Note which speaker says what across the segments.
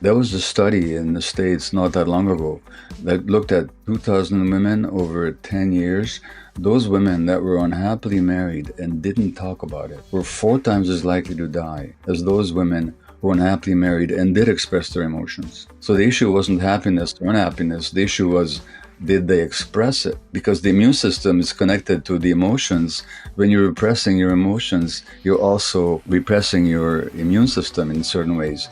Speaker 1: There was a study in the States not that long ago that looked at 2,000 women over 10 years. Those women that were unhappily married and didn't talk about it were 4 times as likely to die as those women who were unhappily married and did express their emotions. So the issue wasn't happiness or unhappiness. The issue was, did they express it? Because the immune system is connected to the emotions. When you're repressing your emotions, you're also repressing your immune system in certain ways.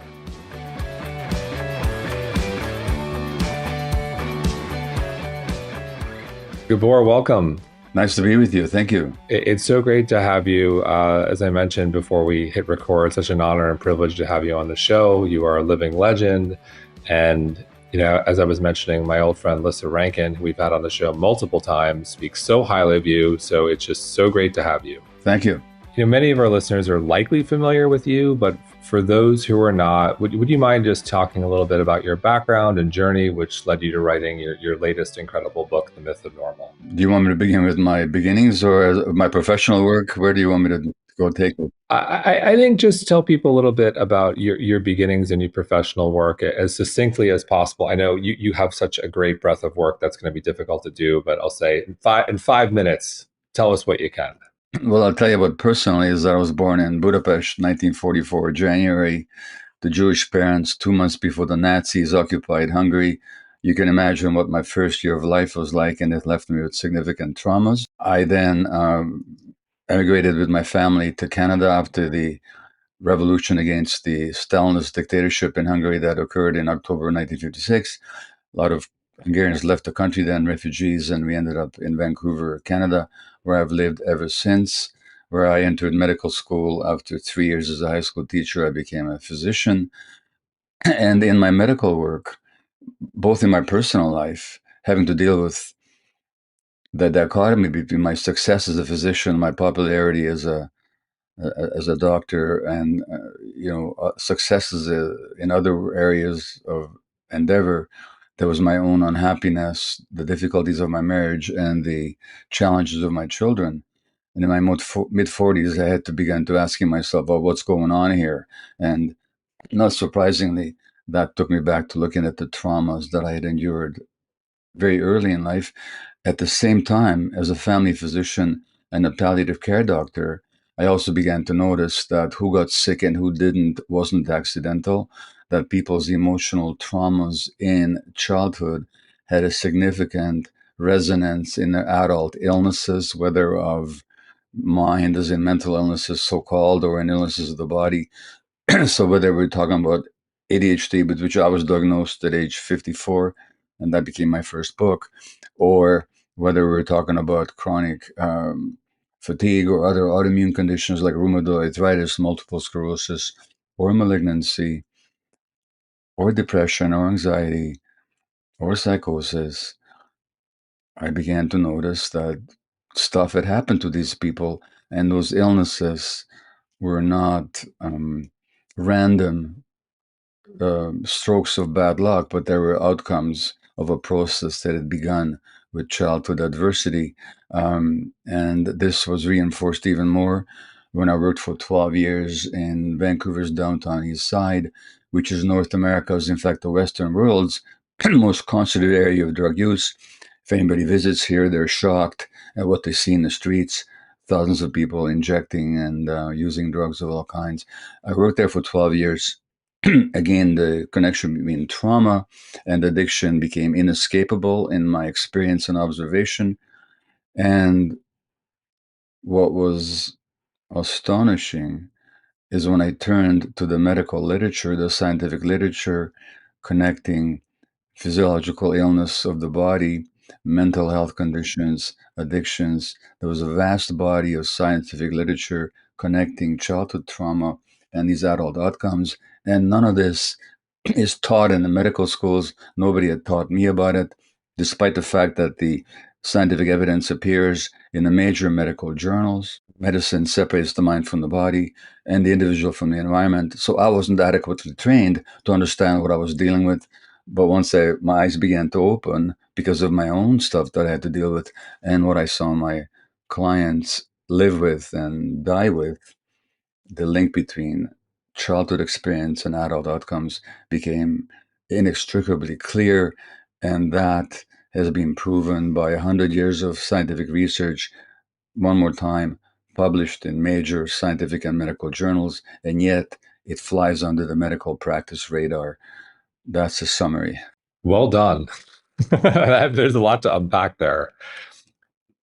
Speaker 2: Gabor, welcome.
Speaker 1: Nice to be with you. Thank you.
Speaker 2: It's so great to have you. As I mentioned before we hit record, such an honor and privilege to have you on the show. You are a living legend. And, as I was mentioning, my old friend Lissa Rankin, who we've had on the show multiple times, speaks so highly of you. So it's just so great to have you.
Speaker 1: Thank you.
Speaker 2: Many of our listeners are likely familiar with you, but for those who are not, would you mind just talking a little bit about your background and journey, which led you to writing your latest incredible book, The Myth of Normal?
Speaker 1: Do you want me to begin with my beginnings or my professional work? Where do you want me to go take it?
Speaker 2: I think just tell people a little bit about your beginnings and your professional work as succinctly as possible. I know you have such a great breadth of work that's going to be difficult to do, but I'll say in 5 minutes, tell us what you can.
Speaker 1: Well, I'll tell you what personally is. I was born in Budapest, 1944, January. The Jewish parents, 2 months before the Nazis occupied Hungary. You can imagine what my first year of life was like, and it left me with significant traumas. I then emigrated with my family to Canada after the revolution against the Stalinist dictatorship in Hungary that occurred in October 1956. A lot of Hungarians left the country then, refugees, and we ended up in Vancouver, Canada, where I've lived ever since, where I entered medical school. After 3 years as a high school teacher, I became a physician. And in my medical work, both in my personal life, having to deal with the dichotomy between my success as a physician, my popularity as a doctor, and successes in other areas of endeavor. There was my own unhappiness, the difficulties of my marriage, and the challenges of my children. And in my mid 40s, I had to begin to asking myself, "Well, what's going on here?" And not surprisingly, that took me back to looking at the traumas that I had endured very early in life. At the same time, as a family physician and a palliative care doctor, I also began to notice that who got sick and who didn't wasn't accidental, that people's emotional traumas in childhood had a significant resonance in their adult illnesses, whether of mind, as in mental illnesses, so called, or in illnesses of the body. So whether we're talking about ADHD, with which I was diagnosed at age 54, and that became my first book, or whether we're talking about chronic fatigue or other autoimmune conditions like rheumatoid arthritis, multiple sclerosis, or malignancy, or depression, or anxiety, or psychosis, I began to notice that stuff had happened to these people, and those illnesses were not random strokes of bad luck, but there were outcomes of a process that had begun with childhood adversity. And this was reinforced even more when I worked for 12 years in Vancouver's downtown east side, which is North America's, in fact, the Western world's most concentrated area of drug use. If anybody visits here, they're shocked at what they see in the streets. Thousands of people injecting and using drugs of all kinds. I worked there for 12 years. Again, the connection between trauma and addiction became inescapable in my experience and observation. And what was astonishing is when I turned to the medical literature, the scientific literature connecting physiological illness of the body, mental health conditions, addictions. There was a vast body of scientific literature connecting childhood trauma and these adult outcomes. And none of this is taught in the medical schools. Nobody had taught me about it, despite the fact that the scientific evidence appears in the major medical journals. Medicine separates the mind from the body and the individual from the environment. So I wasn't adequately trained to understand what I was dealing with. But once my eyes began to open because of my own stuff that I had to deal with and what I saw my clients live with and die with, the link between childhood experience and adult outcomes became inextricably clear, and that has been proven by 100 years of scientific research, one more time, published in major scientific and medical journals, and yet it flies under the medical practice radar. That's a summary.
Speaker 2: Well done. There's a lot to unpack there.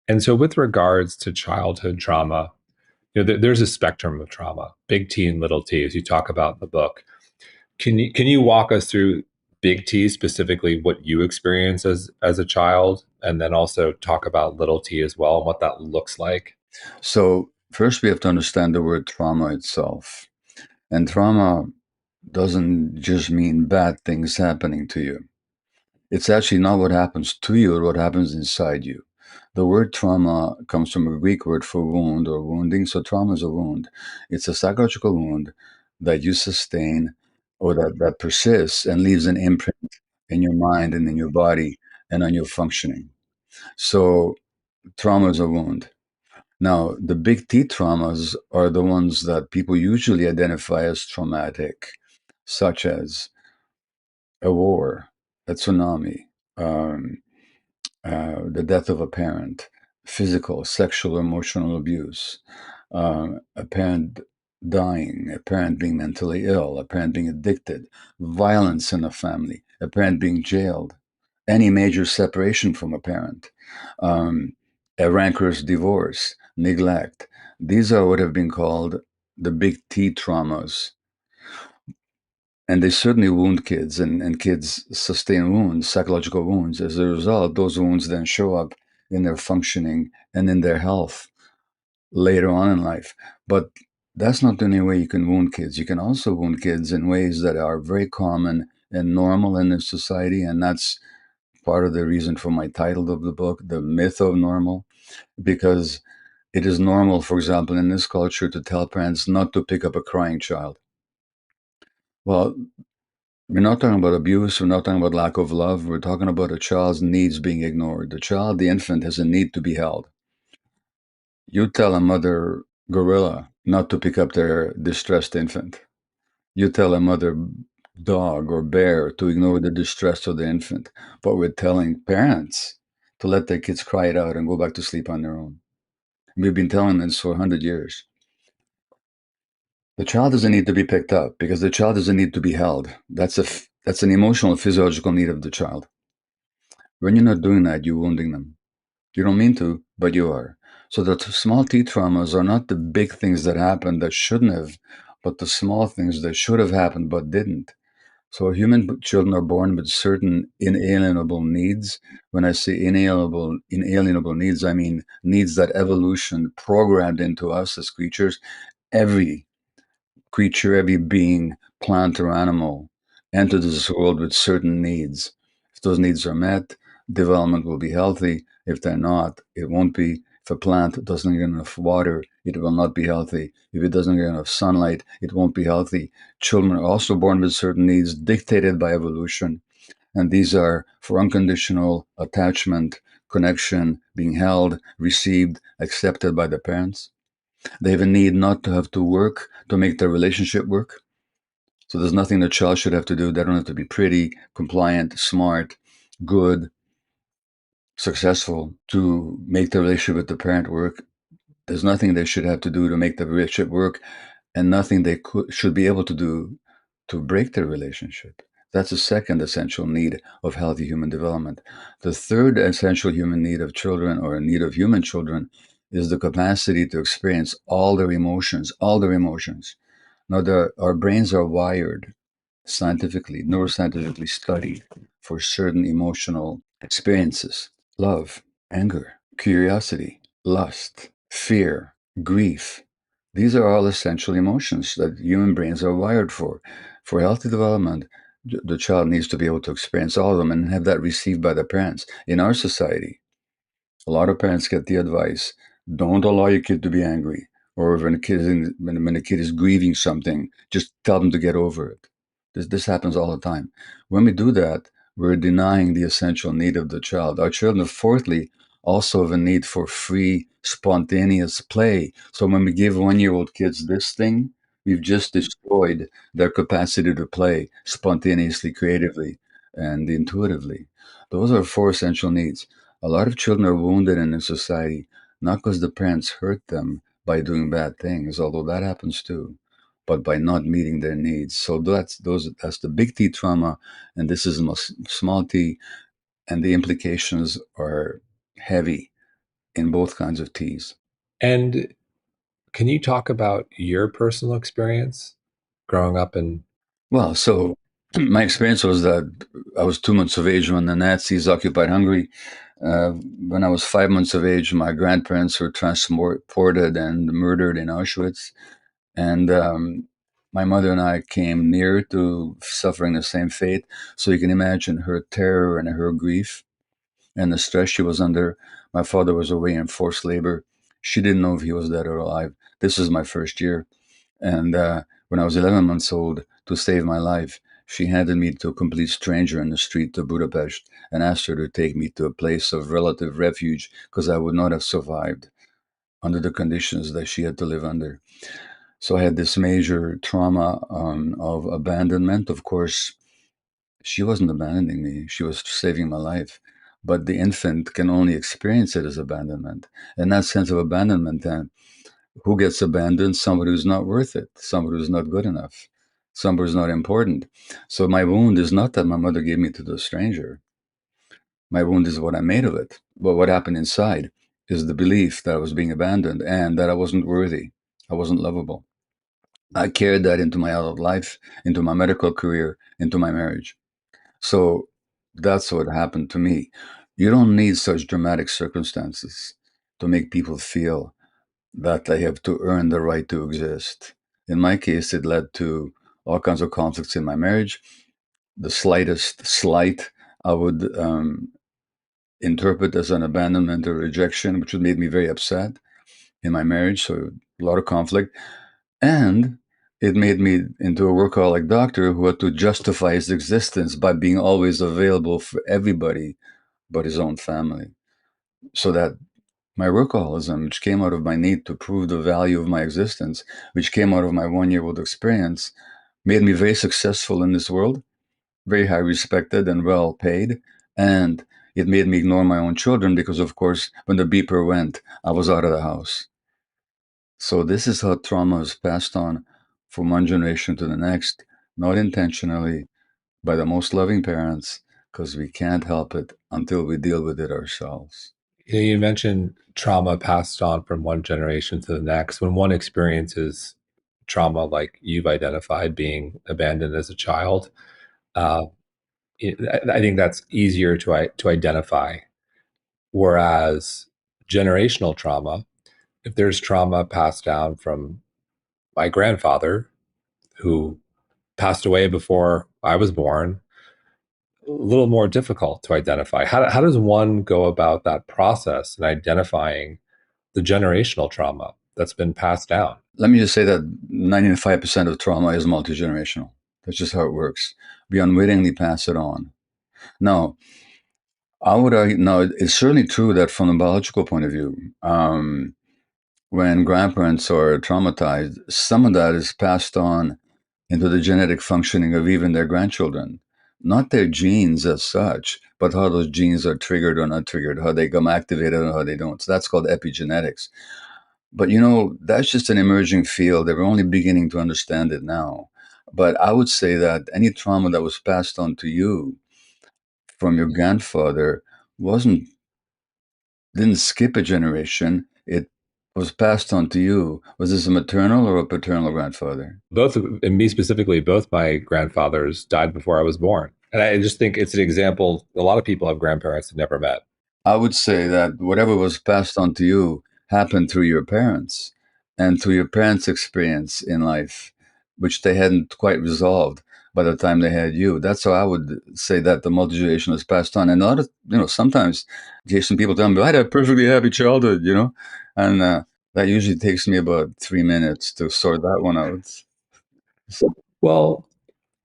Speaker 2: And so, with regards to childhood trauma, there's a spectrum of trauma, big T and little t, as you talk about in the book. Can you walk us through big T, specifically what you experienced as a child, and then also talk about little t as well and what that looks like?
Speaker 1: So, first, we have to understand the word trauma itself. And trauma doesn't just mean bad things happening to you. It's actually not what happens to you or what happens inside you. The word trauma comes from a Greek word for wound or wounding. So trauma is a wound. It's a psychological wound that you sustain or that persists and leaves an imprint in your mind and in your body and on your functioning. So trauma is a wound. Now, the big T traumas are the ones that people usually identify as traumatic, such as a war, a tsunami, um, the death of a parent, physical, sexual, emotional abuse, a parent dying, a parent being mentally ill, a parent being addicted, violence in a family, a parent being jailed, any major separation from a parent, um, a rancorous divorce, neglect. These are what have been called the big T traumas, and they certainly wound kids, and kids sustain wounds, psychological wounds. As a result, those wounds then show up in their functioning and in their health later on in life. But that's not the only way you can wound kids. You can also wound kids in ways that are very common and normal in this society, and that's part of the reason for my title of the book, The Myth of Normal, because it is normal, for example, in this culture to tell parents not to pick up a crying child. Well, we're not talking about abuse. We're not talking about lack of love. We're talking about a child's needs being ignored. The child, the infant, has a need to be held. You tell a mother gorilla not to pick up their distressed infant. You tell a mother dog or bear to ignore the distress of the infant. But we're telling parents to let their kids cry it out and go back to sleep on their own. We've been telling this for 100 years. The child doesn't need to be picked up because the child doesn't need to be held. That's an emotional, physiological need of the child. When you're not doing that, you're wounding them. You don't mean to, but you are. So the small T traumas are not the big things that happened that shouldn't have, but the small things that should have happened but didn't. So human children are born with certain inalienable needs. When I say inalienable needs, I mean needs that evolution programmed into us as creatures. Every creature, every being, plant or animal, enters this world with certain needs. If those needs are met, development will be healthy. If they're not, it won't be. If a plant doesn't get enough water, it will not be healthy. If it doesn't get enough sunlight, it won't be healthy. Children are also born with certain needs dictated by evolution. And these are for unconditional attachment, connection, being held, received, accepted by the parents. They have a need not to have to work to make their relationship work. So there's nothing the child should have to do. They don't have to be pretty, compliant, smart, good, successful to make the relationship with the parent work. There's nothing they should have to do to make the relationship work, and nothing they should be able to do to break their relationship. That's the second essential need of healthy human development. The third essential human need of children, or a need of human children, is the capacity to experience all their emotions, all their emotions. Now, our brains are wired scientifically, neuroscientifically studied for certain emotional experiences: love, anger, curiosity, lust, fear, grief. These are all essential emotions that human brains are wired for. For healthy development, the child needs to be able to experience all of them and have that received by the parents. In our society, a lot of parents get the advice: don't allow your kid to be angry. Or when a kid is grieving something, just tell them to get over it. This happens all the time. When we do that, we're denying the essential need of the child. Our children, fourthly, also have a need for free, spontaneous play. So when we give 1-year-old kids this thing, We've just destroyed their capacity to play spontaneously, creatively, and intuitively. Those are four essential needs. A lot of children are wounded in this society, not because the parents hurt them by doing bad things, although that happens too, but by not meeting their needs. So that's the big T trauma, and this is small t, and the implications are heavy in both kinds of T's.
Speaker 2: And can you talk about your personal experience growing up in?
Speaker 1: Well, so my experience was that I was 2 months of age when the Nazis occupied Hungary. When I was 5 months of age, my grandparents were transported and murdered in Auschwitz. And my mother and I came near to suffering the same fate. So you can imagine her terror and her grief and the stress she was under. My father was away in forced labor. She didn't know if he was dead or alive. This was my first year. And when I was 11 months old, to save my life, she handed me to a complete stranger in the street of Budapest and asked her to take me to a place of relative refuge because I would not have survived under the conditions that she had to live under. So I had this major trauma of abandonment. Of course, she wasn't abandoning me, she was saving my life. But the infant can only experience it as abandonment. And that sense of abandonment, then, who gets abandoned? Somebody who's not worth it, somebody who's not good enough, somebody who's not important. So my wound is not that my mother gave me to the stranger. My wound is what I made of it. But what happened inside is the belief that I was being abandoned and that I wasn't worthy. I wasn't lovable. I carried that into my adult life, into my medical career, into my marriage. So that's what happened to me. You don't need such dramatic circumstances to make people feel that they have to earn the right to exist. In my case, it led to all kinds of conflicts in my marriage. The slightest slight I would interpret as an abandonment or rejection, which would make me very upset in my marriage. So a lot of conflict. And it made me into a workaholic doctor who had to justify his existence by being always available for everybody but his own family. So that my workaholism, which came out of my need to prove the value of my existence, which came out of my 1 year old experience, made me very successful in this world, very high respected and well paid. And it made me ignore my own children because, of course, when the beeper went, I was out of the house. So, this is how trauma is passed on from one generation to the next, not intentionally, by the most loving parents, because we can't help it until we deal with it ourselves.
Speaker 2: You mentioned trauma passed on from one generation to the next. When one experiences trauma, like you've identified, being abandoned as a child, uh, I think that's easier to identify. Whereas generational trauma, if there's trauma passed down from my grandfather, who passed away before I was born, a little more difficult to identify. How does one go about that process and identifying the generational trauma that's been passed down?
Speaker 1: Let me just say that 95% of trauma is multi generational. That's just how it works. We unwittingly pass it on. Now, I would argue, now, it's certainly true that from a biological point of view, when grandparents are traumatized, some of that is passed on into the genetic functioning of even their grandchildren. Not their genes as such, but how those genes are triggered or not triggered, how they come activated or how they don't. So that's called epigenetics. But that's just an emerging field. They're only beginning to understand it now. But I would say that any trauma that was passed on to you from your grandfather wasn't didn't skip a generation. It was passed on to you. Was this a maternal or a paternal grandfather?
Speaker 2: Both, and me specifically, both my grandfathers died before I was born. And I just think it's an example. A lot of people have grandparents that never met.
Speaker 1: I would say that whatever was passed on to you happened through your parents and through your parents' experience in life, which they hadn't quite resolved by the time they had you. That's how I would say that the multi-generation is passed on. And a lot of, sometimes, Jason, people tell me, I had a perfectly happy childhood, and that usually takes me about 3 minutes to sort that one out. So,
Speaker 2: Well,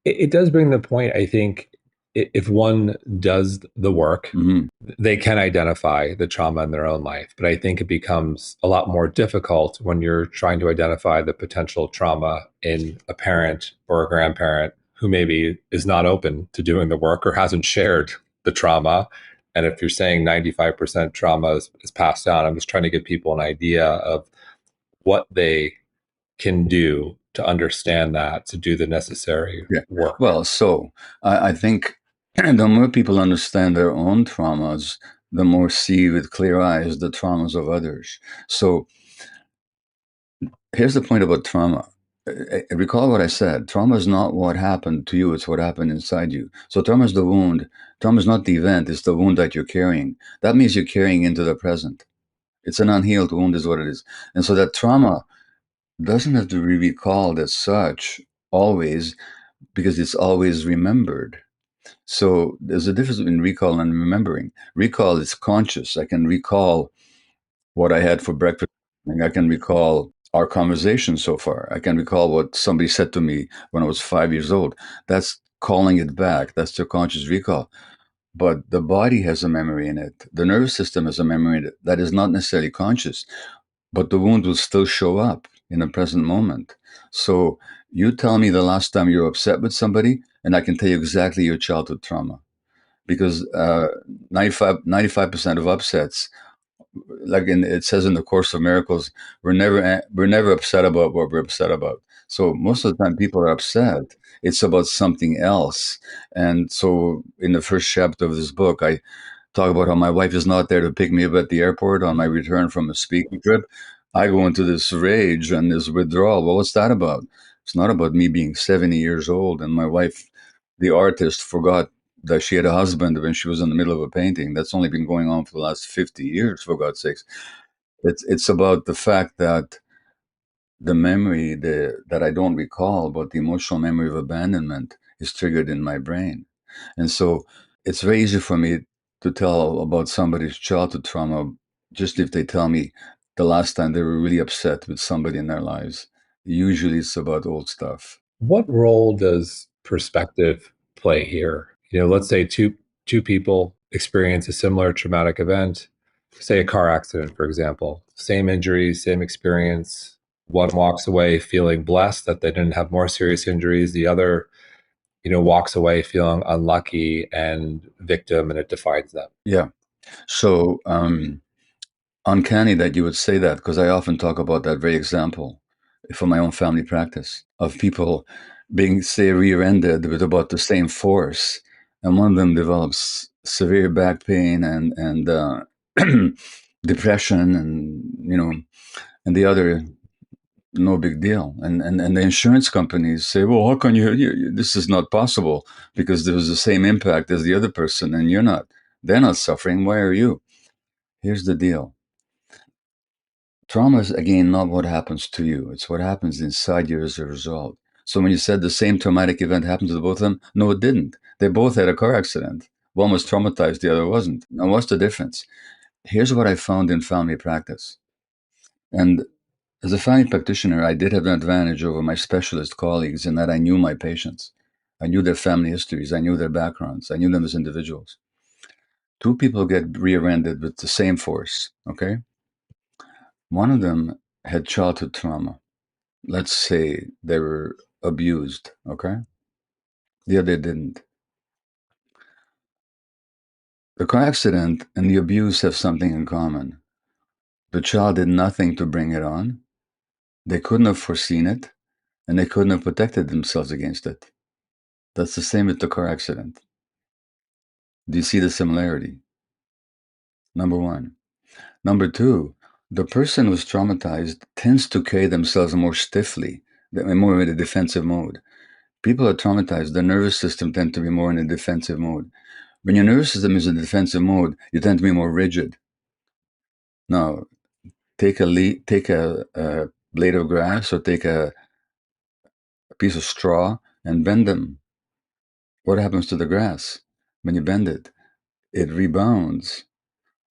Speaker 2: it does bring the point, I think, if one does the work,
Speaker 1: Hmm.
Speaker 2: they can identify the trauma in their own life. But I think it becomes a lot more difficult when you're trying to identify the potential trauma in a parent or a grandparent who maybe is not open to doing the work or hasn't shared the trauma. And if you're saying 95% trauma is passed down, I'm just trying to give people an idea of what they can do to understand that, to do the necessary
Speaker 1: Yeah.
Speaker 2: work.
Speaker 1: Well, so I think the more people understand their own traumas, the more see with clear eyes the traumas of others. So here's the point about trauma. Recall what I said. Trauma is not what happened to you, it's what happened inside you. So trauma is the wound. Trauma is not the event, it's the wound that you're carrying. That means you're carrying into the present. It's an unhealed wound, is what it is. And so that trauma doesn't have to be recalled as such always because it's always remembered. So there's a difference between recall and remembering. Recall is conscious. I can recall what I had for breakfast. And I can recall our conversation so far. I can recall what somebody said to me when I was 5 years old. That's calling it back. That's the conscious recall. But the body has a memory in it. The nervous system has a memory in it that is not necessarily conscious, but the wound will still show up in the present moment. So you tell me the last time you were upset with somebody, and I can tell you exactly your childhood trauma because 95% of upsets, like it says in the Course of Miracles, we're never upset about what we're upset about. So most of the time, people are upset. It's about something else. And so, in the first chapter of this book, I talk about how my wife is not there to pick me up at the airport on my return from a speaking trip. I go into this rage and this withdrawal. Well, what's that about? It's not about me being 70 years old and my wife, the artist, forgot that she had a husband when she was in the middle of a painting. That's only been going on for the last 50 years, for God's sakes. It's about the fact that the memory that I don't recall, but the emotional memory of abandonment is triggered in my brain. And so it's very easy for me to tell about somebody's childhood trauma just if they tell me the last time they were really upset with somebody in their lives. Usually it's about old stuff.
Speaker 2: What role does perspective play here? Let's say two people experience a similar traumatic event, say a car accident, for example, same injuries, same experience. One walks away feeling blessed that they didn't have more serious injuries. The other, walks away feeling unlucky and victim, and it defines them.
Speaker 1: Yeah. So uncanny that you would say that because I often talk about that very example from my own family practice of people being, say, rear-ended with about the same force, and one of them develops severe back pain and depression, and and the other no big deal, and the insurance companies say, well, how can this is not possible because there was the same impact as the other person, and they're not suffering. Why are you? Here's the deal. Trauma is, again, not what happens to you. It's what happens inside you as a result. So when you said the same traumatic event happened to the both of them, no, it didn't. They both had a car accident. One was traumatized, the other wasn't. Now, what's the difference? Here's what I found in family practice. And as a family practitioner, I did have an advantage over my specialist colleagues in that I knew my patients. I knew their family histories. I knew their backgrounds. I knew them as individuals. Two people get rear-ended with the same force, okay? One of them had childhood trauma. Let's say they were abused, okay? The other didn't. The car accident and the abuse have something in common. The child did nothing to bring it on. They couldn't have foreseen it, and they couldn't have protected themselves against it. That's the same with the car accident. Do you see the similarity? Number one. Number two, the person who's traumatized tends to carry themselves more stiffly, more in a defensive mode. People are traumatized, their nervous system tend to be more in a defensive mode. When your nervous system is in defensive mode, you tend to be more rigid. Now, take a blade of grass or take a piece of straw and bend them. What happens to the grass when you bend it? It rebounds.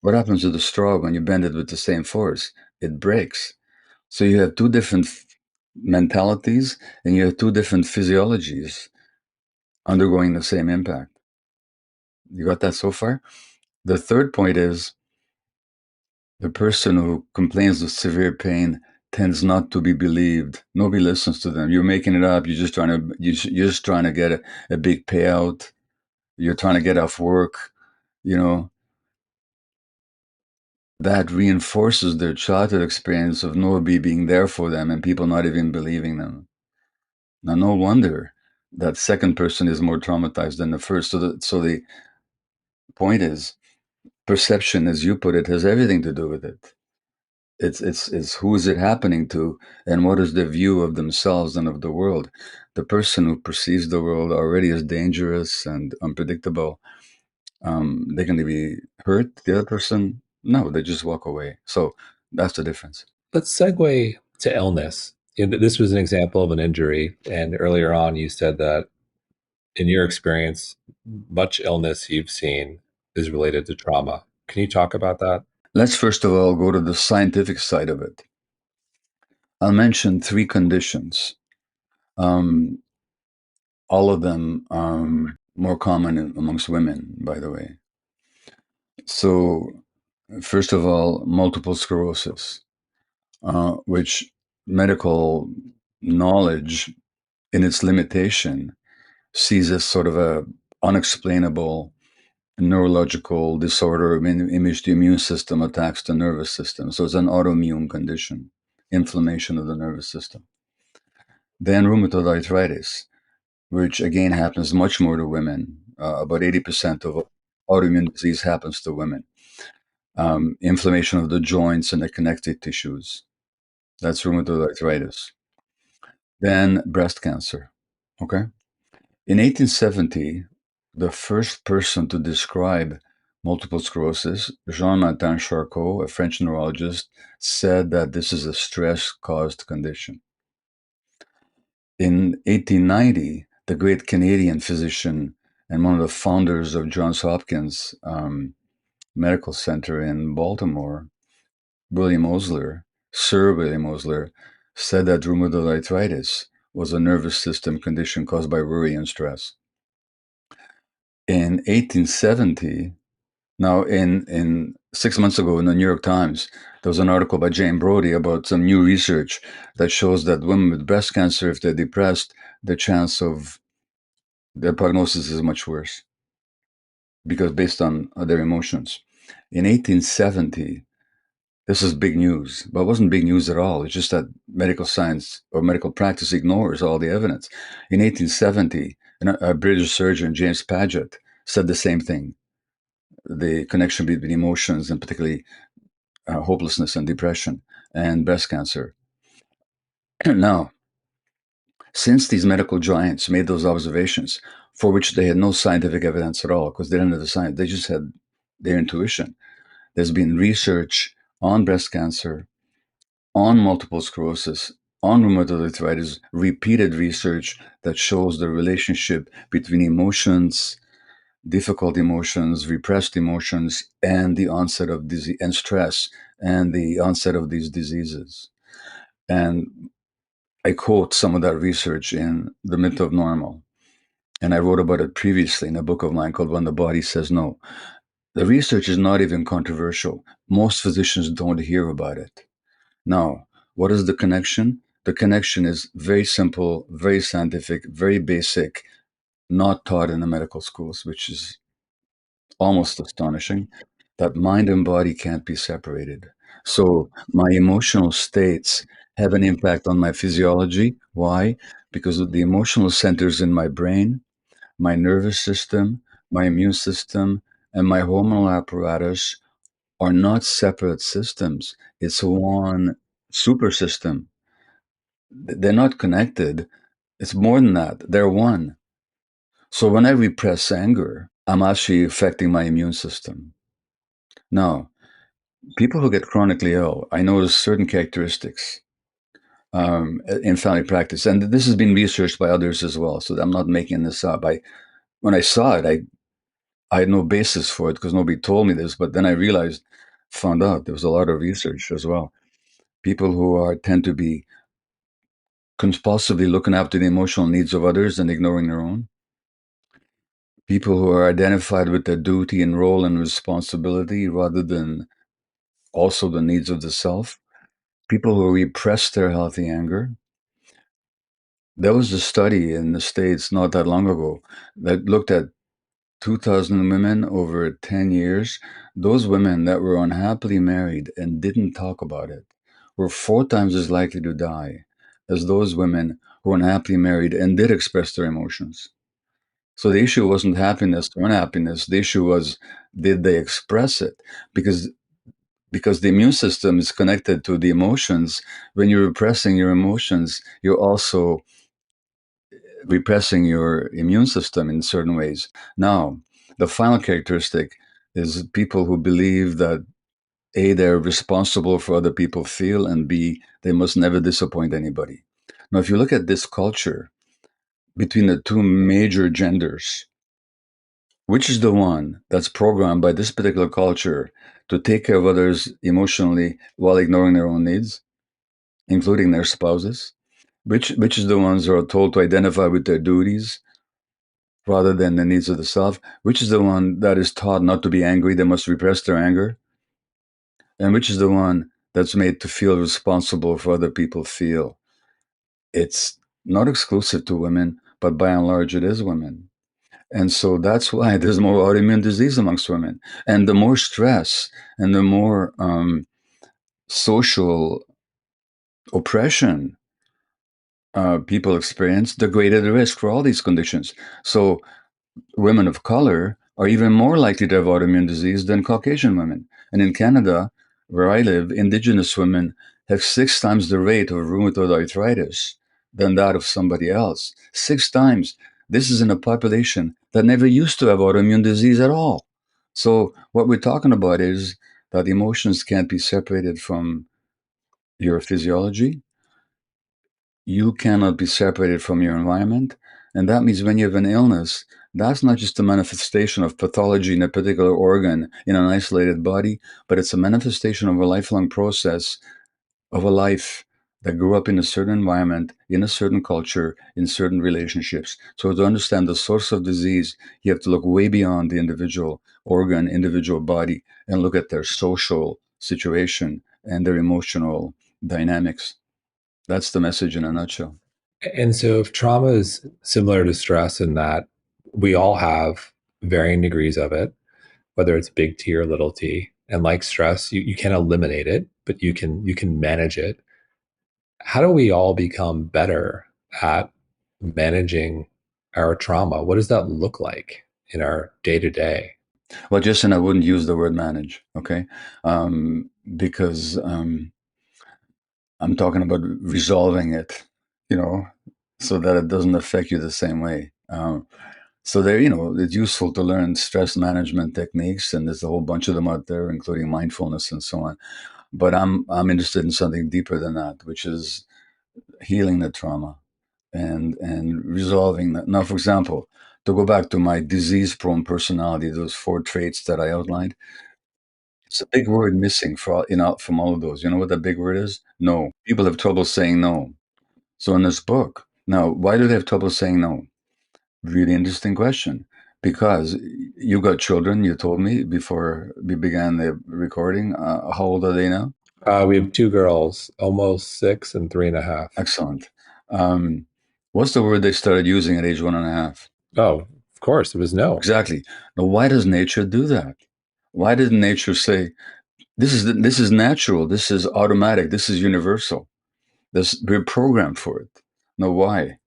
Speaker 1: What happens to the straw when you bend it with the same force? It breaks. So you have two different mentalities and you have two different physiologies undergoing the same impact. You got that so far? The third point is the person who complains of severe pain tends not to be believed. Nobody listens to them. You're making it up. You're just trying to get a big payout. You're trying to get off work. You know, that reinforces their childhood experience of nobody being there for them and people not even believing them. Now, no wonder that second person is more traumatized than the first. So the point is, perception, as you put it, has everything to do with it. It's who is it happening to, and what is their view of themselves and of the world. The person who perceives the world already as dangerous and unpredictable, they can be hurt. The other person, no, they just walk away. So that's the difference.
Speaker 2: Let's segue to illness. This was an example of an injury. And earlier on, you said that in your experience, much illness you've seen is related to trauma. Can you talk about that?
Speaker 1: Let's first of all go to the scientific side of it. I'll mention three conditions. Um, all of them more common amongst women, by the way. So, first of all, multiple sclerosis, which medical knowledge, in its limitation, sees as sort of a unexplainable neurological disorder in which the immune system attacks the nervous system. So it's an autoimmune condition, inflammation of the nervous system. Then rheumatoid arthritis, which again happens much more to women. About 80% of autoimmune disease happens to women. Inflammation of the joints and the connective tissues. That's rheumatoid arthritis. Then breast cancer. Okay. In 1870, the first person to describe multiple sclerosis, Jean-Martin Charcot, a French neurologist, said that this is a stress-caused condition. In 1890, the great Canadian physician and one of the founders of Johns Hopkins Medical Center in Baltimore, William Osler, Sir William Osler, said that rheumatoid arthritis was a nervous system condition caused by worry and stress. In 1870, now in 6 months ago in the New York Times, there was an article by Jane Brody about some new research that shows that women with breast cancer, if they're depressed, the chance of their prognosis is much worse because based on their emotions. In 1870, this is big news, but it wasn't big news at all. It's just that medical science or medical practice ignores all the evidence. In 1870, a British surgeon, James Paget, said the same thing. The connection between emotions and particularly hopelessness and depression and breast cancer. Now, since these medical giants made those observations, for which they had no scientific evidence at all, because they didn't have the science, they just had their intuition. There's been research on breast cancer, on multiple sclerosis, on rheumatoid arthritis, repeated research that shows the relationship between emotions, difficult emotions, repressed emotions, and the onset of disease and stress and the onset of these diseases. And I quote some of that research in The Myth of Normal. And I wrote about it previously in a book of mine called When the Body Says No. The research is not even controversial. Most physicians don't hear about it. Now, what is the connection? The connection is very simple, very scientific, very basic, not taught in the medical schools, which is almost astonishing, that mind and body can't be separated. So my emotional states have an impact on my physiology. Why? Because of the emotional centers in my brain, my nervous system, my immune system, and my hormonal apparatus are not separate systems. It's one super system. They're not connected. It's more than that. They're one. So when I repress anger, I'm actually affecting my immune system. Now, people who get chronically ill, I notice certain characteristics in family practice, and this has been researched by others as well. So I'm not making this up. When I saw it, I had no basis for it because nobody told me this. But then I realized, found out there was a lot of research as well. People who tend to be compulsively looking after the emotional needs of others and ignoring their own. people who are identified with their duty and role and responsibility rather than also the needs of the self, people who repress their healthy anger. There was a study in the States not that long ago that looked at 2,000 women over 10 years. Those women that were unhappily married and didn't talk about it were 4 times as likely to die as those women who were unhappily married and did express their emotions. So the issue wasn't happiness or unhappiness. The issue was, did they express it? Because because the immune system is connected to the emotions. When you're repressing your emotions, you're also repressing your immune system in certain ways. Now, the final characteristic is people who believe that A, they're responsible for other people feel, and B, they must never disappoint anybody. Now, if you look at this culture between the two major genders, which is the one that's programmed by this particular culture to take care of others emotionally while ignoring their own needs, including their spouses? Which is the ones who are told to identify with their duties rather than the needs of the self? Which is the one that is taught not to be angry, they must repress their anger? And which is the one that's made to feel responsible for other people feel? It's not exclusive to women, but by and large, it is women. And so that's why there's more autoimmune disease amongst women. And the more stress and the more social oppression people experience, the greater the risk for all these conditions. So women of color are even more likely to have autoimmune disease than Caucasian women. And in Canada, where I live, Indigenous women have 6 times the rate of rheumatoid arthritis than that of somebody else. 6 times. This is in a population that never used to have autoimmune disease at all. So, what we're talking about is that emotions can't be separated from your physiology. You cannot be separated from your environment. And that means when you have an illness, that's not just a manifestation of pathology in a particular organ in an isolated body, but it's a manifestation of a lifelong process of a life that grew up in a certain environment, in a certain culture, in certain relationships. So to understand the source of disease, you have to look way beyond the individual organ, individual body, and look at their social situation and their emotional dynamics. That's the message in a nutshell.
Speaker 2: And so, if trauma is similar to stress in that we all have varying degrees of it, whether it's big T or little t, and like stress, you can't eliminate it, but you can manage it. How do we all become better at managing our trauma? What does that look like in our day to day?
Speaker 1: Well, Justin, I wouldn't use the word manage, okay? Because I'm talking about resolving it, you know, so that it doesn't affect you the same way. So there, it's useful to learn stress management techniques, and there's a whole bunch of them out there, including mindfulness and so on. But I'm interested in something deeper than that, which is healing the trauma and resolving that. Now, for example, to go back to my disease-prone personality, those 4 traits that I outlined, it's a big word missing from all of those. You know what that big word is? No. People have trouble saying no. So in this book, now, why do they have trouble saying no? Really interesting question. Because you got children, you told me before we began the recording. How old are they now?
Speaker 2: We have two girls, almost 6 and 3.5.
Speaker 1: Excellent. Um, what's the word they started using at age 1.5?
Speaker 2: Oh, of course, it was no.
Speaker 1: Exactly. Now, why does nature do that? Why didn't nature say this is natural, this is automatic, this is universal? We're programmed for it. Now, why?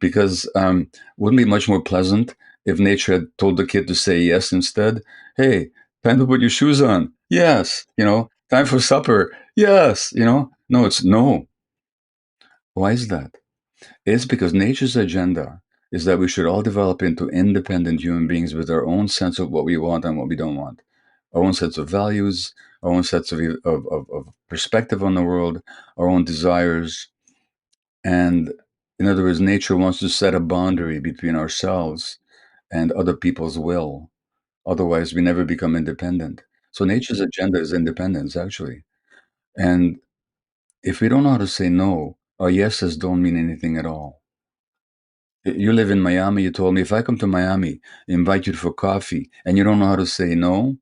Speaker 1: Because wouldn't it be much more pleasant if nature had told the kid to say yes instead? Hey, time to put your shoes on. Yes. Time for supper. Yes. No, it's no. Why is that? It's because nature's agenda is that we should all develop into independent human beings with our own sense of what we want and what we don't want, our own sets of values, our own sets of perspective on the world, our own desires. And in other words, nature wants to set a boundary between ourselves and other people's will. Otherwise, we never become independent. So nature's agenda is independence, actually. And if we don't know how to say no, our yeses don't mean anything at all. You live in Miami. You told me if I come to Miami, invite you for coffee, and you don't know how to say no,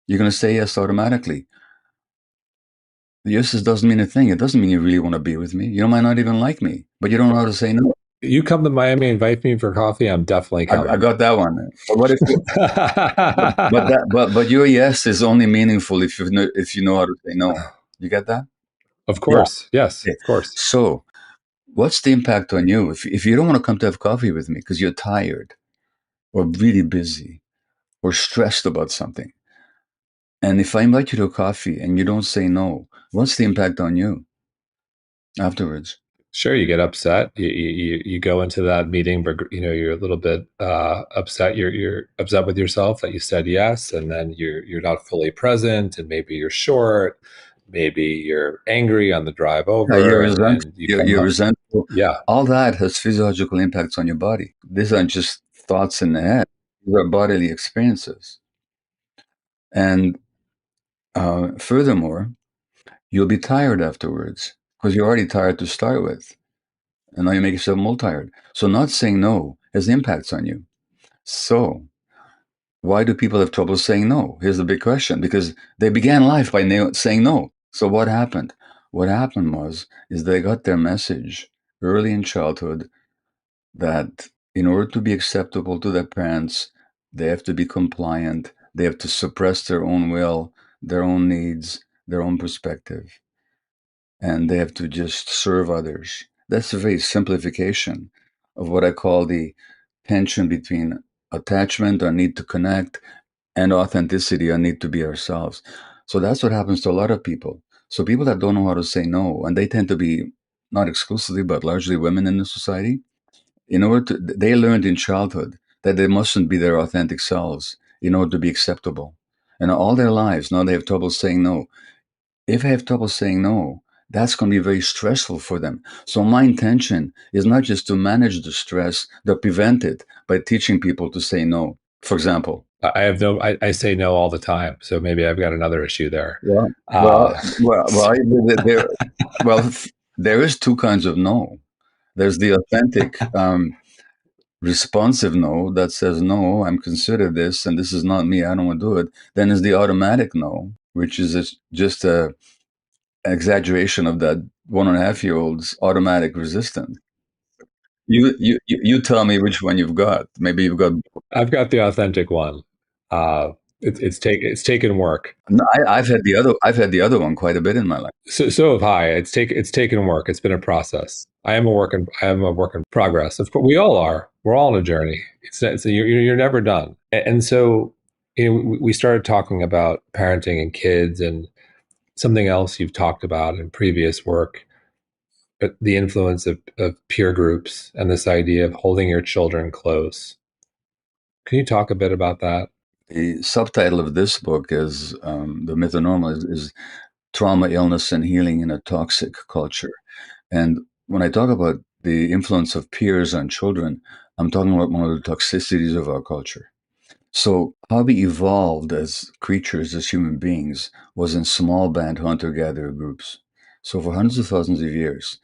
Speaker 1: you're going to say yes automatically. The yes doesn't mean a thing. It doesn't mean you really want to be with me. You might not even like me, but you don't know how to say no.
Speaker 2: You come to Miami, invite me for coffee. I'm definitely
Speaker 1: I
Speaker 2: coming.
Speaker 1: got that one. But what if? But your yes is only meaningful if you know how to say no. You get that?
Speaker 2: Of
Speaker 1: Yeah.
Speaker 2: course. Yes,
Speaker 1: Okay.
Speaker 2: of course.
Speaker 1: So, what's the impact on you if you don't want to come to have coffee with me because you're tired or really busy or stressed about something? And if I invite you to a coffee and you don't say no, what's the impact on you afterwards?
Speaker 2: Sure, you get upset. You go into that meeting, but you're a little bit upset. You're upset with yourself that you said yes, and then you're not fully present, and maybe you're short. Maybe you're angry on the drive
Speaker 1: Yeah,
Speaker 2: over,
Speaker 1: you're
Speaker 2: and you come
Speaker 1: you're
Speaker 2: up.
Speaker 1: resentful.
Speaker 2: Yeah,
Speaker 1: All that has physiological impacts on your body. These aren't just thoughts in the head. These are bodily experiences. And furthermore, you'll be tired afterwards because you're already tired to start with. And now you make yourself more tired. So not saying no has impacts on you. So why do people have trouble saying no? Here's the big question, because they began life by saying no. So what happened? What happened is they got their message early in childhood that in order to be acceptable to their parents, they have to be compliant. They have to suppress their own will, their own needs, their own perspective, and they have to just serve others. That's a very simplification of what I call the tension between attachment, our need to connect, and authenticity, our need to be ourselves. So that's what happens to a lot of people. So people that don't know how to say no, and they tend to be not exclusively, but largely women in the society, in order to, they learned in childhood that they mustn't be their authentic selves in order to be acceptable. And all their lives, now they have trouble saying no. If I have trouble saying no, that's going to be very stressful for them. So my intention is not just to manage the stress, but prevent it by teaching people to say no. For example,
Speaker 2: I have no. I say no all the time, so maybe I've got another issue there.
Speaker 1: well,
Speaker 2: Uh,
Speaker 1: there, well, there is two kinds of no. There's the authentic, responsive no that says no, I'm considered this, and this is not me. I don't want to do it. Then there's the automatic no, which is just a exaggeration of that 1.5 year old's automatic resistance. You tell me which one you've got. Maybe you've got.
Speaker 2: I've got the authentic one. It's taken work.
Speaker 1: No, I've had the other. I've had the other one quite a bit in my life.
Speaker 2: So have I. It's taken work. It's been a process. I am a work in progress. Of course, we all are. We're all on a journey. You're never done. And so we started talking about parenting and kids, and something else you've talked about in previous work, the influence of peer groups and this idea of holding your children close. Can you talk a bit about that?
Speaker 1: The subtitle of this book is the myth and normal is trauma, illness, and healing in a toxic culture. And when I talk about the influence of peers on children, I'm talking about one of the toxicities of our culture. So, how we evolved as creatures, as human beings, was in small band hunter gatherer groups. So, for hundreds of thousands of years,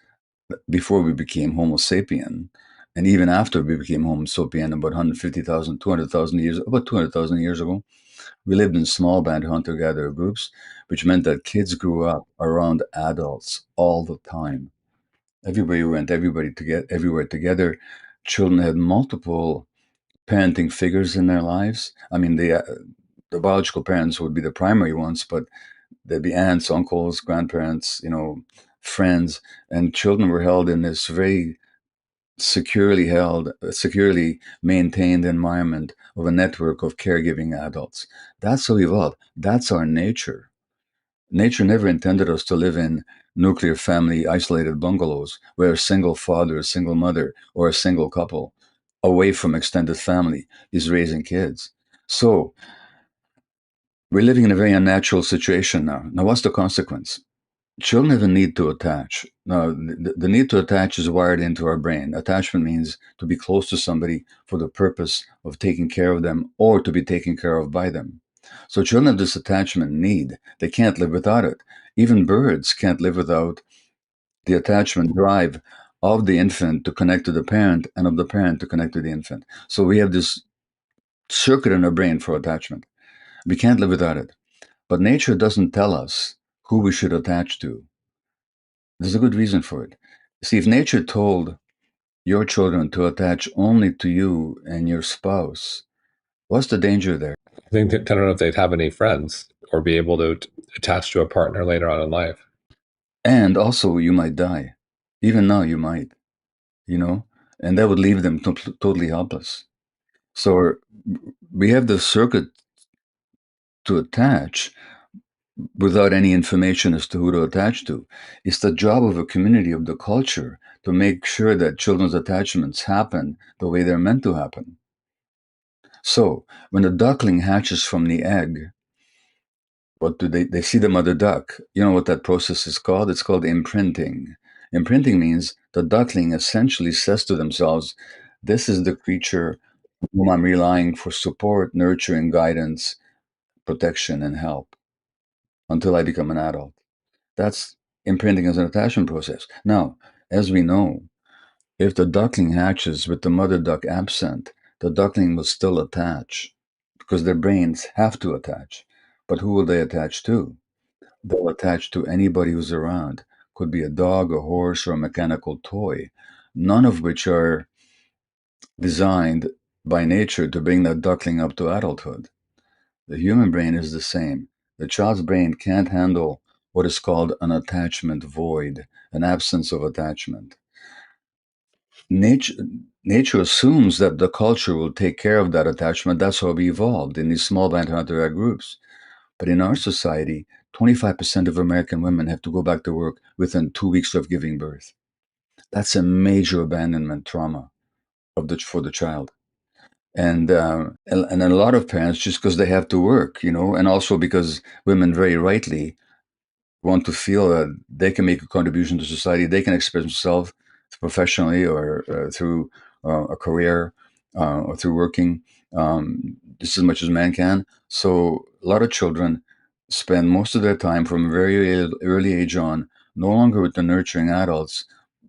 Speaker 1: before we became Homo sapien, and even after we became Homo sapien, about 150,000, 200,000 years, about 200,000 years ago, we lived in small band hunter gatherer groups, which meant that kids grew up around adults all the time. Everybody went everybody to get everywhere together. Children had multiple parenting figures in their lives. I mean, the biological parents would be the primary ones, but there'd be aunts, uncles, grandparents, friends, and children were held in this very securely maintained environment of a network of caregiving adults. That's how we evolved. That's our nature. Nature never intended us to live in nuclear family isolated bungalows where a single father, a single mother, or a single couple away from extended family is raising kids. So we're living in a very unnatural situation now. Now, what's the consequence? Children have a need to attach. Now, the need to attach is wired into our brain. Attachment means to be close to somebody for the purpose of taking care of them or to be taken care of by them. So children have this attachment need. They can't live without it. Even birds can't live without the attachment drive of the infant to connect to the parent and of the parent to connect to the infant. So we have this circuit in our brain for attachment. We can't live without it. But nature doesn't tell us who we should attach to. There's a good reason for it. See, if nature told your children to attach only to you and your spouse, what's the danger there?
Speaker 2: I think I don't know if they'd have any friends or be able to attach to a partner later on in life.
Speaker 1: And also, you might die. Even now, you might, you know, and that would leave them totally helpless. So we have the circuit to attach without any information as to who to attach to. It's the job of a community, of the culture, to make sure that children's attachments happen the way they're meant to happen. So when the duckling hatches from the egg, what do they see the mother duck? You know what that process is called? It's called imprinting. Imprinting means the duckling essentially says to themselves, this is the creature whom I'm relying for support, nurturing, guidance, protection, and help until I become an adult. That's imprinting as an attachment process. Now, as we know, if the duckling hatches with the mother duck absent, the duckling will still attach because their brains have to attach. But who will they attach to? They'll attach to anybody who's around. Could be a dog, a horse, or a mechanical toy, none of which are designed by nature to bring that duckling up to adulthood. The human brain is the same. The child's brain can't handle what is called an attachment void, an absence of attachment. Nature, nature assumes that the culture will take care of that attachment. That's how we evolved in these small band hunter groups. But in our society, 25% of American women have to go back to work within 2 weeks of giving birth. That's a major abandonment trauma for the child. And a lot of parents, just because they have to work, and also because women very rightly want to feel that they can make a contribution to society, they can express themselves professionally or through a career or through working just as much as men can. So a lot of children spend most of their time from a very early age on no longer with the nurturing adults,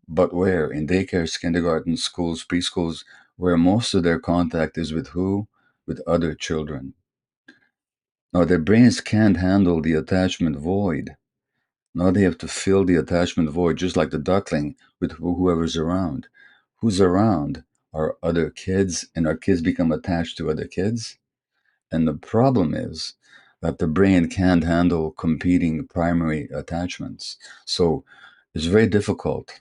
Speaker 1: but where? In daycares, kindergartens, schools, preschools, where most of their contact is with who? With other children. Now, their brains can't handle the attachment void. Now they have to fill the attachment void, just like the duckling, with whoever's around. Who's around are other kids, and our kids become attached to other kids. And the problem is that the brain can't handle competing primary attachments. So it's very difficult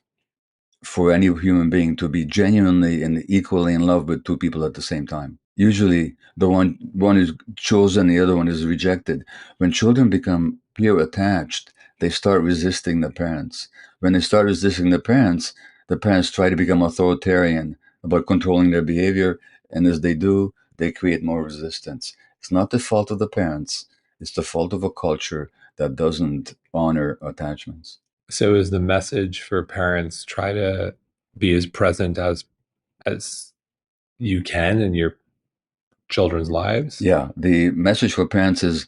Speaker 1: for any human being to be genuinely and equally in love with two people at the same time. Usually, the one is chosen, the other one is rejected. When children become peer attached, they start resisting the parents. When they start resisting the parents try to become authoritarian about controlling their behavior, and as they do, they create more resistance. It's not the fault of the parents, it's the fault of a culture that doesn't honor attachments.
Speaker 2: So is the message for parents try to be as present as you can in your children's lives?
Speaker 1: Yeah, the message for parents is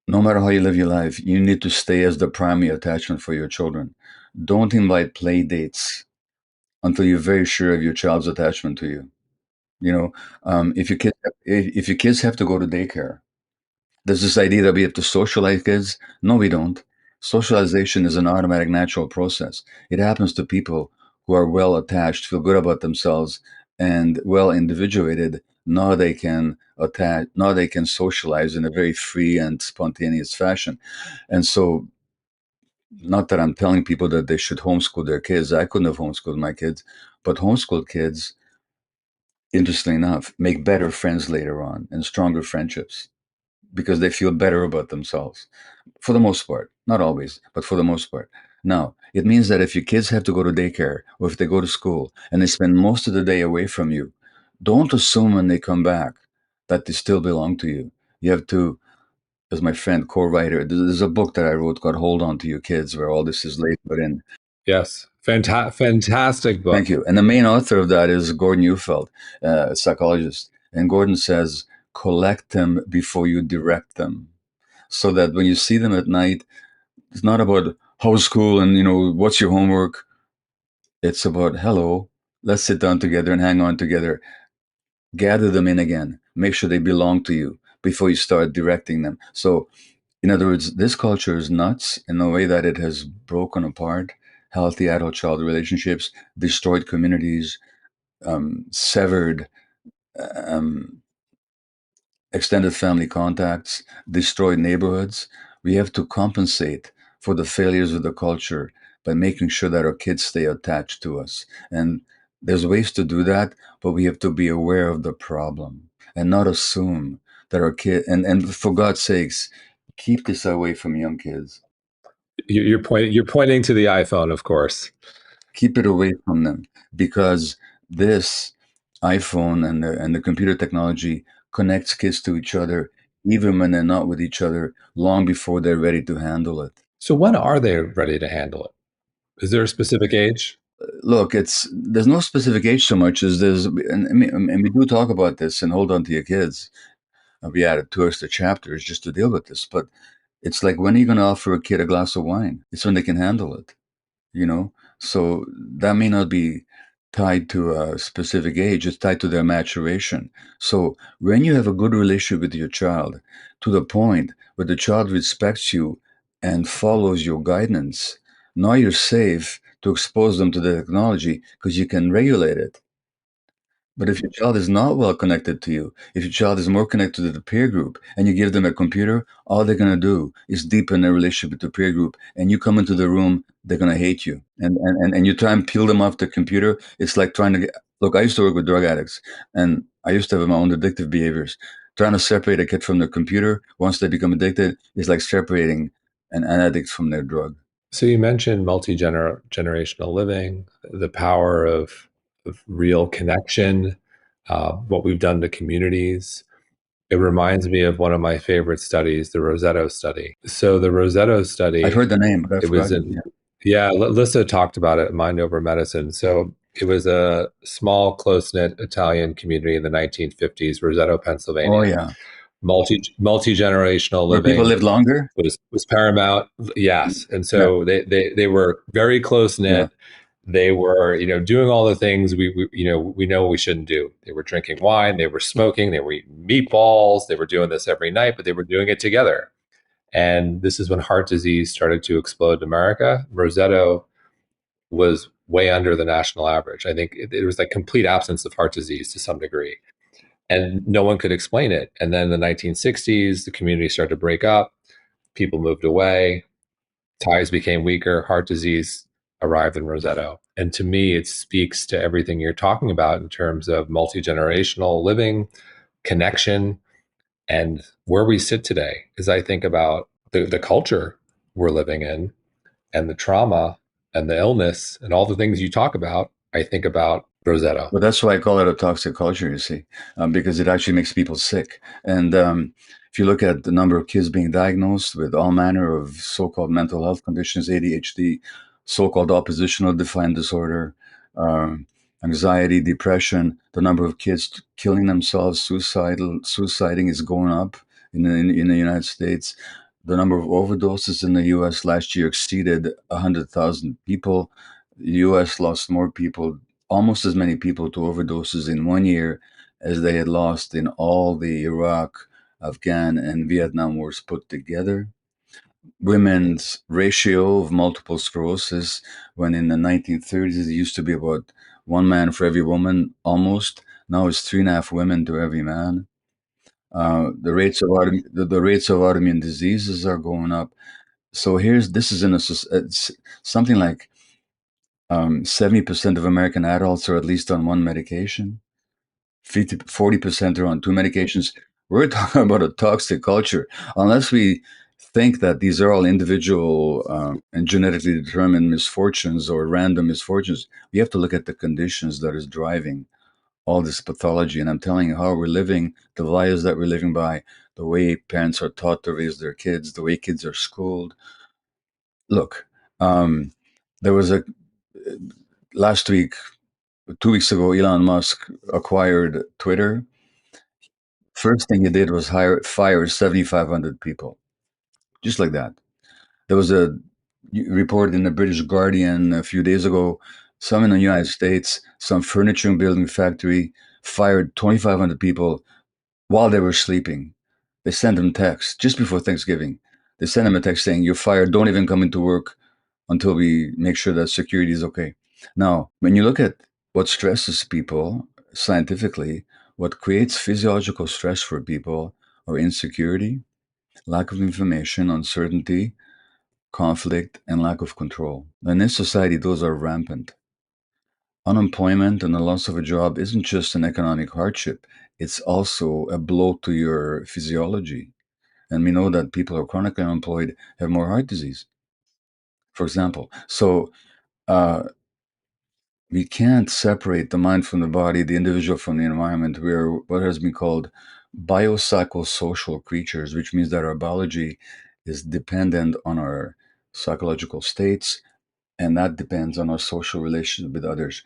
Speaker 1: no matter how you live your life, you need to stay as the primary attachment for your children. Don't invite play dates until you're very sure of your child's attachment to you. You know, if your kids have to go to daycare, there's this idea that we have to socialize kids. No, we don't. Socialization is an automatic, natural process. It happens to people who are well attached, feel good about themselves, and well individuated. Now they can attach. Now they can socialize in a very free and spontaneous fashion. And so, not that I'm telling people that they should homeschool their kids. I couldn't have homeschooled my kids, but homeschooled kids, interestingly enough, make better friends later on and stronger friendships because they feel better about themselves for the most part. Not always, but for the most part. Now, it means that if your kids have to go to daycare or if they go to school and they spend most of the day away from you, don't assume when they come back that they still belong to you. You have to, as my friend, co-writer, there's a book that I wrote called Hold On to Your Kids, where all this is laid out in.
Speaker 2: Yes. Fantastic book.
Speaker 1: Thank you. And the main author of that is Gordon Neufeld, a psychologist. And Gordon says, collect them before you direct them. So that when you see them at night, it's not about how's school and, what's your homework. It's about, hello, let's sit down together and hang on together. Gather them in again. Make sure they belong to you before you start directing them. So, in other words, this culture is nuts in the way that it has broken apart healthy adult child relationships, destroyed communities, severed um, extended family contacts, destroyed neighborhoods. We have to compensate for the failures of the culture by making sure that our kids stay attached to us. And there's ways to do that, but we have to be aware of the problem and not assume that our kid, and for God's sakes, keep this away from young kids.
Speaker 2: You're pointing to the iPhone, of course.
Speaker 1: Keep it away from them because this iPhone and the computer technology connects kids to each other even when they're not with each other long before they're ready to handle it.
Speaker 2: So when are they ready to handle it? Is there a specific age?
Speaker 1: Look, it's there's no specific age so much as there's, and we do talk about this and hold on to your kids. We added two extra chapters just to deal with this, but it's like, when are you going to offer a kid a glass of wine? It's when they can handle it. you know so that may not be tied to a specific age. It's tied to their maturation. So when you have a good relationship with your child to the point where the child respects you and follows your guidance, now you're safe to expose them to the technology because you can regulate it. But if your child is not well connected to you, if your child is more connected to the peer group and you give them a computer, all they're going to do is deepen their relationship with the peer group. And you come into the room, they're going to hate you. And you try and peel them off the computer. It's like trying to look, I used to work with drug addicts and I used to have my own addictive behaviors. Trying to separate a kid from the computer once they become addicted is like separating an addict from their drug.
Speaker 2: So you mentioned multi-generational living, the power of real connection, what we've done to communities. It reminds me of one of my favorite studies, the Rosetto study. So the Rosetto
Speaker 1: I've
Speaker 2: study,
Speaker 1: heard the name, but I
Speaker 2: it was
Speaker 1: forgot it.
Speaker 2: in,
Speaker 1: Yeah.
Speaker 2: yeah, Lissa talked about it, Mind Over Medicine. So it was a small, close-knit Italian community in the 1950s, Rosetto,
Speaker 1: Oh,
Speaker 2: Pennsylvania.
Speaker 1: yeah.
Speaker 2: Multi-generational
Speaker 1: Where people
Speaker 2: living
Speaker 1: lived longer?
Speaker 2: was paramount. Yes, and
Speaker 1: Yeah.
Speaker 2: so they were very close
Speaker 1: Yeah.
Speaker 2: knit. They were doing all the things we know we shouldn't do. They were drinking wine, they were smoking, they were eating meatballs, they were doing this every night, but they were doing it together. And this is when heart disease started to explode in America. Rosetto was way under the national average. I think it was like complete absence of heart disease to some degree, and no one could explain it. And then in the 1960s, the community started to break up. People moved away, ties became weaker, heart disease arrived in Rosetto. And to me, it speaks to everything you're talking about in terms of multi generational living, connection, and where we sit today. As I think about the culture we're living in and the trauma and the illness and all the things you talk about, I think about Rosetto.
Speaker 1: But that's why I call it a toxic culture, you see, because it actually makes people sick. And if you look at the number of kids being diagnosed with all manner of so-called mental health conditions, ADHD, so-called oppositional defiant disorder, um, anxiety, depression, the number of kids killing themselves, suiciding is going up in the United States. The number of overdoses in the U.S. last year exceeded 100,000 people. The U.S. lost more people, almost as many people, to overdoses in one year as they had lost in all the Iraq, Afghan, and Vietnam wars put together. Women's ratio of multiple sclerosis, when in the 1930s it used to be about one man for every woman, almost. Now it's 3.5 women to every man. The rates of autoimmune diseases are going up. So this is it's something like 70% of American adults are at least on one medication. 40% are on two medications. We're talking about a toxic culture. Unless we think that these are all individual and genetically determined misfortunes or random misfortunes, we have to look at the conditions that is driving all this pathology. And I'm telling you how we're living, the values that we're living by, the way parents are taught to raise their kids, the way kids are schooled. Look, um, there was a last week, 2 weeks ago, Elon Musk acquired Twitter. First thing he did was fire 7,500 people, just like that. There was a report in the British Guardian a few days ago. Some in the United States, some furniture and building factory fired 2,500 people while they were sleeping. They sent them texts just before Thanksgiving. They sent them a text saying, "You're fired. Don't even come into work until we make sure that security is okay." Now, when you look at what stresses people scientifically, what creates physiological stress for people are insecurity, lack of information, uncertainty, conflict, and lack of control. And in society, those are rampant. Unemployment and the loss of a job isn't just an economic hardship, it's also a blow to your physiology. And we know that people who are chronically unemployed have more heart disease, for example. So uh, we can't separate the mind from the body, the individual from the environment. We are what has been called biopsychosocial creatures, which means that our biology is dependent on our psychological states, and that depends on our social relationship with others.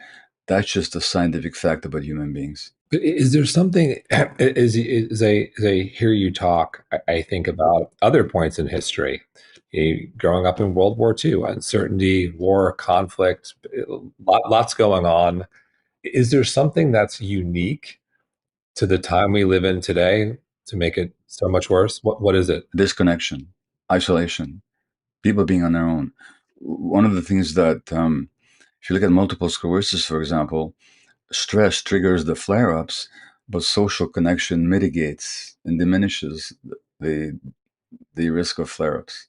Speaker 1: That's just a scientific fact about human beings.
Speaker 2: Is there something as I hear you talk, I think about other points in history. Growing up in World War II, uncertainty, war, conflict, lots going on. Is there something that's unique to the time we live in today to make it so much worse? What is it?
Speaker 1: Disconnection, isolation, people being on their own. One of the things that, if you look at multiple sclerosis, for example, stress triggers the flare ups, but social connection mitigates and diminishes the, the risk of flare ups.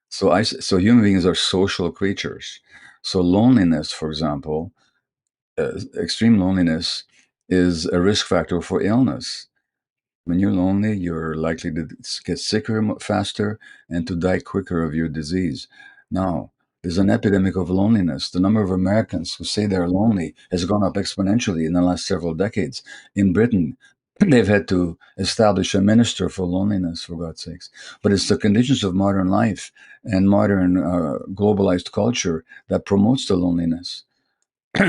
Speaker 1: So human beings are social creatures. So loneliness, for example, extreme loneliness is a risk factor for illness. When you're lonely, you're likely to get sicker faster and to die quicker of your disease. Now, there's an epidemic of loneliness. The number of Americans who say they're lonely has gone up exponentially in the last several decades. In Britain, they've had to establish a minister for loneliness, for God's sakes. But it's the conditions of modern life and modern globalized culture that promotes the loneliness.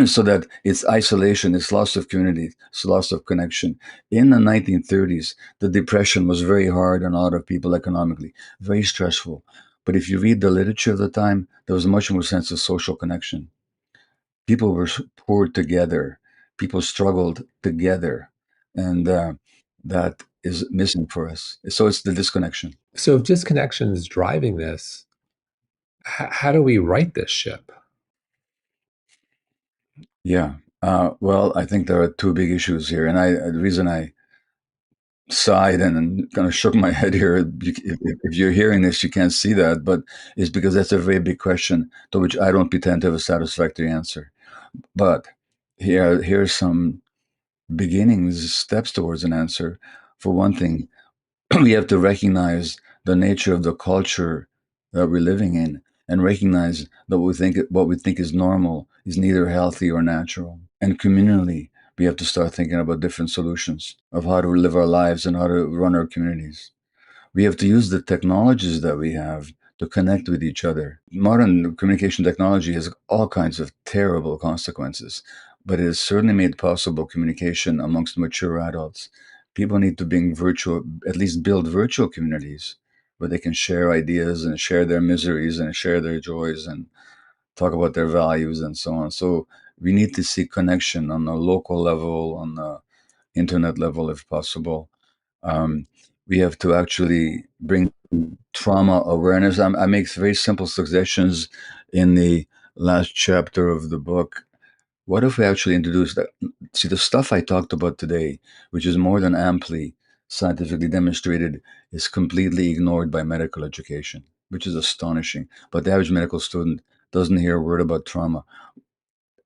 Speaker 1: So that it's isolation, it's loss of community, it's loss of connection. In the 1930s, the depression was very hard on a lot of people economically, very stressful. But if you read the literature of the time, there was much more sense of social connection. People were poor together, people struggled together, and that is missing for us. So it's the disconnection.
Speaker 2: So if disconnection is driving this, how do we right this ship?
Speaker 1: Yeah. Well, I think there are two big issues here, and the reason I sighed and kind of shook my head here. If you're hearing this, you can't see that, but it's because that's a very big question to which I don't pretend to have a satisfactory answer. But here's some beginnings, steps towards an answer. For one thing, we have to recognize the nature of the culture that we're living in, and recognize that what we think is normal is neither healthy or natural. And communally, we have to start thinking about different solutions of how to live our lives and how to run our communities. We have to use the technologies that we have to connect with each other. Modern communication technology has all kinds of terrible consequences, but it has certainly made possible communication amongst mature adults. People need to at least build virtual communities where they can share ideas and share their miseries and share their joys and talk about their values and so on. So we need to see connection on a local level, on the internet level, if possible. Um, we have to actually bring trauma awareness. I make very simple suggestions in the last chapter of the book. What if we actually introduce that? See, the stuff I talked about today, which is more than amply scientifically demonstrated, is completely ignored by medical education, which is astonishing. But the average medical student doesn't hear a word about trauma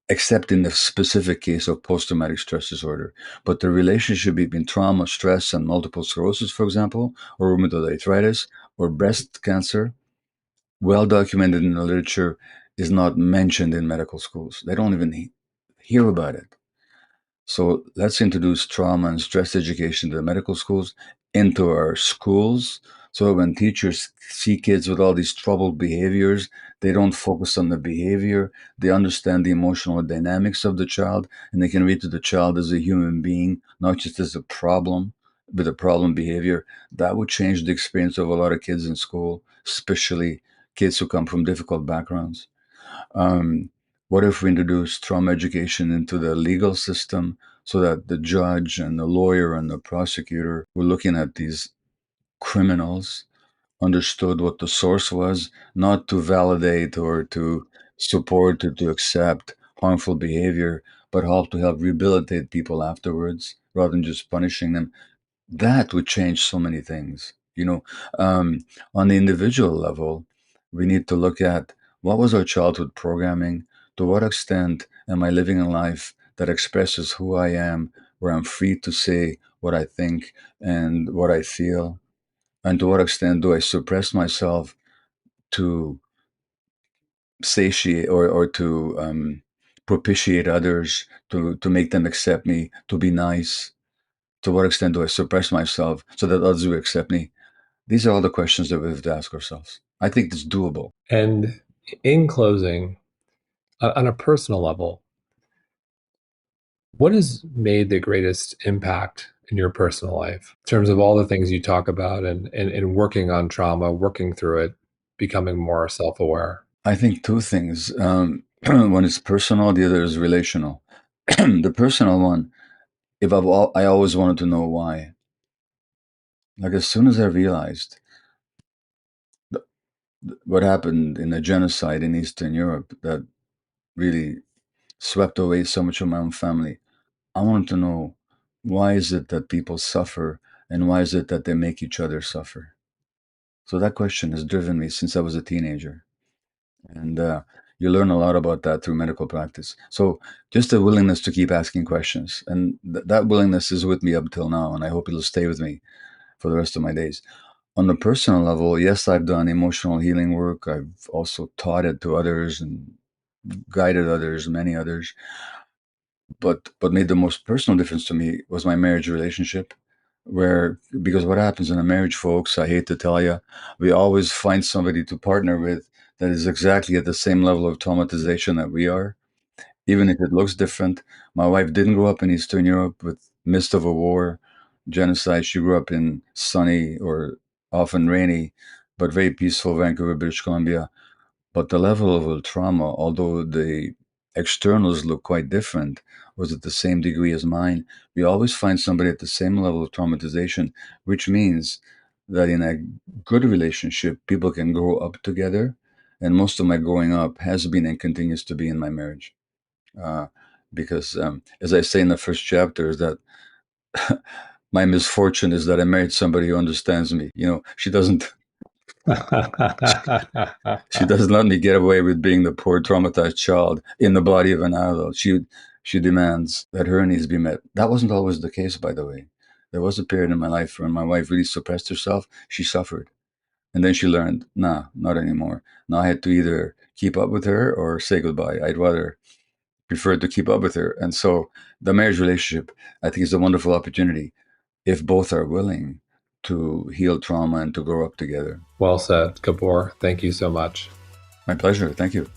Speaker 1: except in the specific case of post-traumatic stress disorder. But the relationship between trauma, stress, and multiple sclerosis, for example, or rheumatoid arthritis, or breast cancer, well documented in the literature, is not mentioned in medical schools. They don't even hear about it. So let's introduce trauma and stress education to the medical schools, into our schools. So when teachers see kids with all these troubled behaviors, they don't focus on the behavior. They understand the emotional dynamics of the child, and they can read to the child as a human being, not just as a problem with a problem behavior. That would change the experience of a lot of kids in school, especially kids who come from difficult backgrounds. Um, What if we introduce trauma education into the legal system so that the judge and the lawyer and the prosecutor were looking at these criminals understood what the source was, not to validate or to support or to accept harmful behavior, but how to help rehabilitate people afterwards rather than just punishing them. That would change so many things. On the individual level, we need to look at what was our childhood programming, to what extent am I living a life that expresses who I am, where I'm free to say what I think and what I feel, and to what extent do I suppress myself to satiate or to propitiate others, to make them accept me, to be nice. To what extent do I suppress myself so that others will accept me? These are all the questions that we have to ask ourselves. I think it's doable.
Speaker 2: And in closing, on a personal level, what has made the greatest impact in your personal life in terms of all the things you talk about and working on trauma, working through it, becoming more self aware?
Speaker 1: I think two things. One is personal, the other is relational. The personal one, I always wanted to know why. Like as soon as I realized what happened in the genocide in Eastern Europe that really swept away so much of my own family, I wanted to know why is it that people suffer and why is it that they make each other suffer? So that question has driven me since I was a teenager. And you learn a lot about that through medical practice. So just a willingness to keep asking questions. And that willingness is with me up till now. And I hope it'll stay with me for the rest of my days. On the personal level, yes, I've done emotional healing work. I've also taught it to others and guided others, many others. But what made the most personal difference to me was my marriage relationship, where because what happens in a marriage, folks, I hate to tell you, we always find somebody to partner with that is exactly at the same level of traumatization that we are, even if it looks different. My wife didn't grow up in Eastern Europe with midst of a war, genocide. She grew up in sunny or often rainy, but very peaceful Vancouver, British Columbia. But the level of trauma, although the externals look quite different, was at the same degree as mine. We always find somebody at the same level of traumatization, which means that in a good relationship, people can grow up together. And most of my growing up has been and continues to be in my marriage. Uh, because, as I say in the first chapter, is that my misfortune is that I married somebody who understands me. She doesn't She doesn't let me get away with being the poor traumatized child in the body of an adult. She demands that her needs be met. That wasn't always the case, by the way. There was a period in my life when my wife really suppressed herself. She suffered. And then she learned, nah, not anymore. Now I had to either keep up with her or say goodbye. I'd rather prefer to keep up with her. And so the marriage relationship, I think, is a wonderful opportunity if both are willing to heal trauma and to grow up together.
Speaker 2: Well said, Gabor. Thank you so much.
Speaker 1: My pleasure. Thank you.